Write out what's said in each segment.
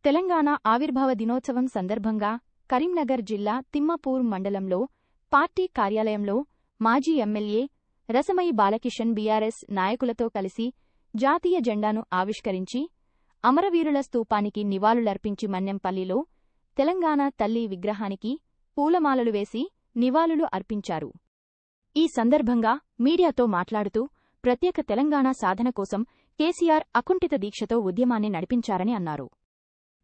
తెలంగాణ ఆవిర్భావ దినోత్సవం సందర్భంగా కరీంనగర్ జిల్లా తిమ్మాపూర్ మండలంలో పార్టీ కార్యాలయంలో మాజీ ఎమ్మెల్యే రసమయి బాలకిషన్ బీఆర్ఎస్ నాయకులతో కలిసి జాతీయ జెండాను ఆవిష్కరించి అమరవీరుల స్తూపానికి నివాళులర్పించి మన్నెంపల్లిలో తెలంగాణ తల్లి విగ్రహానికి పూలమాలలు వేసి నివాళులు అర్పించారు. ఈ సందర్భంగా మీడియాతో మాట్లాడుతూ ప్రత్యేక తెలంగాణ సాధన కోసం కేసీఆర్ అకుంఠిత దీక్షతో ఉద్యమాన్ని నడిపించారని అన్నారు.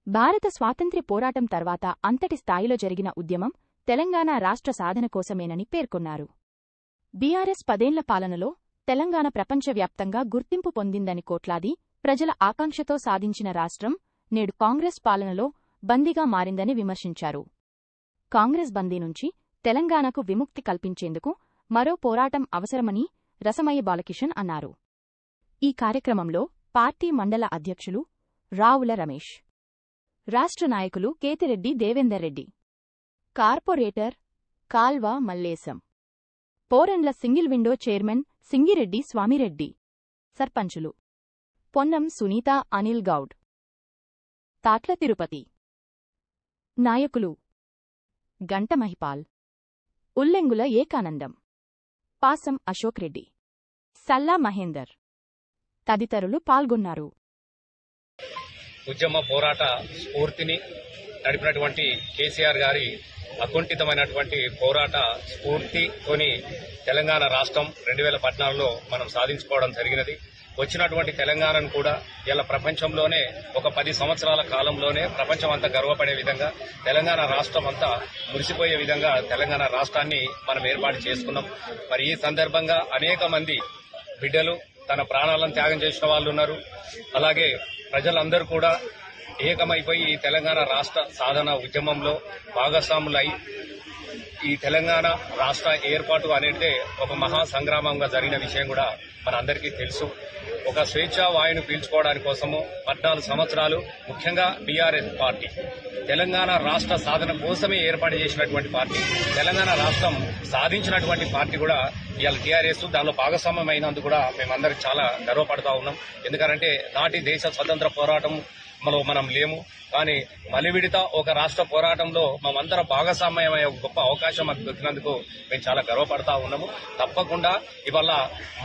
భారత స్వాతంత్ర్య పోరాటం తర్వాత అంతటి స్థాయిలో జరిగిన ఉద్యమం తెలంగాణ రాష్ట్ర సాధన కోసమేనని పేర్కొన్నారు. బీఆర్ఎస్ 10 ఏళ్ల పాలనలో తెలంగాణ ప్రపంచవ్యాప్తంగా గుర్తింపు పొందిందని, కోట్లాది ప్రజల ఆకాంక్షతో సాధించిన రాష్ట్రం నేడు కాంగ్రెస్ పాలనలో బందీగా మారిందని విమర్శించారు. కాంగ్రెస్ బందీ నుంచి తెలంగాణకు విముక్తి కల్పించేందుకు మరో పోరాటం అవసరమని రసమయి బాలకిషన్ అన్నారు. ఈ కార్యక్రమంలో పార్టీ మండల అధ్యక్షులు రావుల రమేష్, రాష్ట్ర నాయకులు Ketireddy Devender Reddy, corporator Kalva Mallesham, Porendla single window chairman Singireddy Swamireddy, సర్పంచులు పొన్నం సునీత, అనిల్ గౌడ్, తాట్ల తిరుపతి, నాయకులు గంట మహిపాల్, ఉల్లెంగుల ఏకానందం, పాసం అశోక్ రెడ్డి, సల్లా మహేందర్ తదితరులు పాల్గొన్నారు. ఉద్యమ పోరాట స్ఫూర్తిని నడిపినటువంటి కేసీఆర్ గారి అకుంఠితమైనటువంటి పోరాట స్ఫూర్తితోని తెలంగాణ రాష్ట్రం 2014లో మనం సాధించుకోవడం జరిగినది. వచ్చినటువంటి తెలంగాణను కూడా ఇలా ప్రపంచంలోనే ఒక 10 సంవత్సరాల కాలంలోనే ప్రపంచం అంతా గర్వపడే విధంగా తెలంగాణ రాష్ట్రం అంతా మురిసిపోయే విధంగా తెలంగాణ రాష్ట్రాన్ని మనం ఏర్పాటు చేసుకున్నాం. మరి ఈ సందర్భంగా అనేక మంది బిడ్డలు తన ప్రాణాలను త్యాగం చేసిన వాళ్ళు ఉన్నారు. అలాగే ప్రజలందరూ కూడా ఏకమైపోయి ఈ తెలంగాణ రాష్ట్ర సాధన ఉద్యమంలో భాగస్వాములై ఈ తెలంగాణ రాష్ట్ర ఏర్పాటు అనేది ఒక మహా సంగ్రామంగా జరిగిన విషయం కూడా మనందరికీ తెలుసు. ఒక స్వేచ్ఛా వాయును పీల్చుకోవడానికి కోసము 14 సంవత్సరాలు ముఖ్యంగా బీఆర్ఎస్ పార్టీ తెలంగాణ రాష్ట్ర సాధన కోసమే ఏర్పాటు చేసినటువంటి పార్టీ, తెలంగాణ రాష్ట్రం సాధించినటువంటి పార్టీ కూడా ఇవాళ టీఆర్ఎస్ దానిలో భాగస్వామ్యం అయినందుకు కూడా మేమందరం చాలా గర్వపడతా ఉన్నాం. ఎందుకంటే నాటి దేశ స్వతంత్ర పోరాటం మనం లేము, కానీ మలివిడిత ఒక రాష్ట్ర పోరాటంలో మేమందరం భాగస్వామ్యమయ్యే గొప్ప అవకాశం మాకు దొరికినందుకు మేము చాలా గర్వపడతా ఉన్నాము. తప్పకుండా ఇవాళ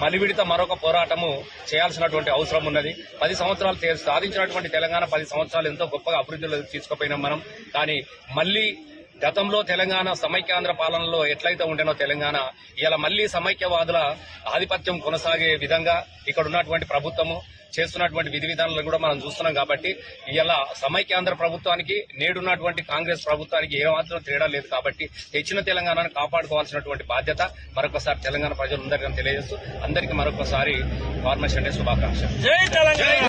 మలివిడిత మరొక పోరాటము చేయాల్సినటువంటి అవసరం ఉన్నది. 10 సంవత్సరాలు సాధించినటువంటి తెలంగాణ 10 సంవత్సరాలు ఎంతో గొప్పగా అభివృద్ధిలో తీసుకుపోయినాం మనం. కానీ మళ్లీ గతంలో తెలంగాణ సమైక్యాంధ్ర పాలనలో ఎట్లయితే ఉండేనో తెలంగాణ ఇలా మళ్లీ సమైక్యవాదుల ఆధిపత్యం కొనసాగే విధంగా ఇక్కడ ఉన్నటువంటి ప్రభుత్వము చేస్తున్నటువంటి విధి విధానాలను కూడా మనం చూస్తున్నాం. కాబట్టి ఇలా సమైక్యాంధ్ర ప్రభుత్వానికి నేడున్నటువంటి కాంగ్రెస్ ప్రభుత్వానికి ఏమాత్రం తేడా లేదు. కాబట్టి తెచ్చిన తెలంగాణను కాపాడుకోవాల్సినటువంటి బాధ్యత మరొకసారి తెలంగాణ ప్రజలందరికీ తెలియజేస్తూ అందరికీ మరొకసారి ఫార్మర్స్ డే శుభాకాంక్షలు.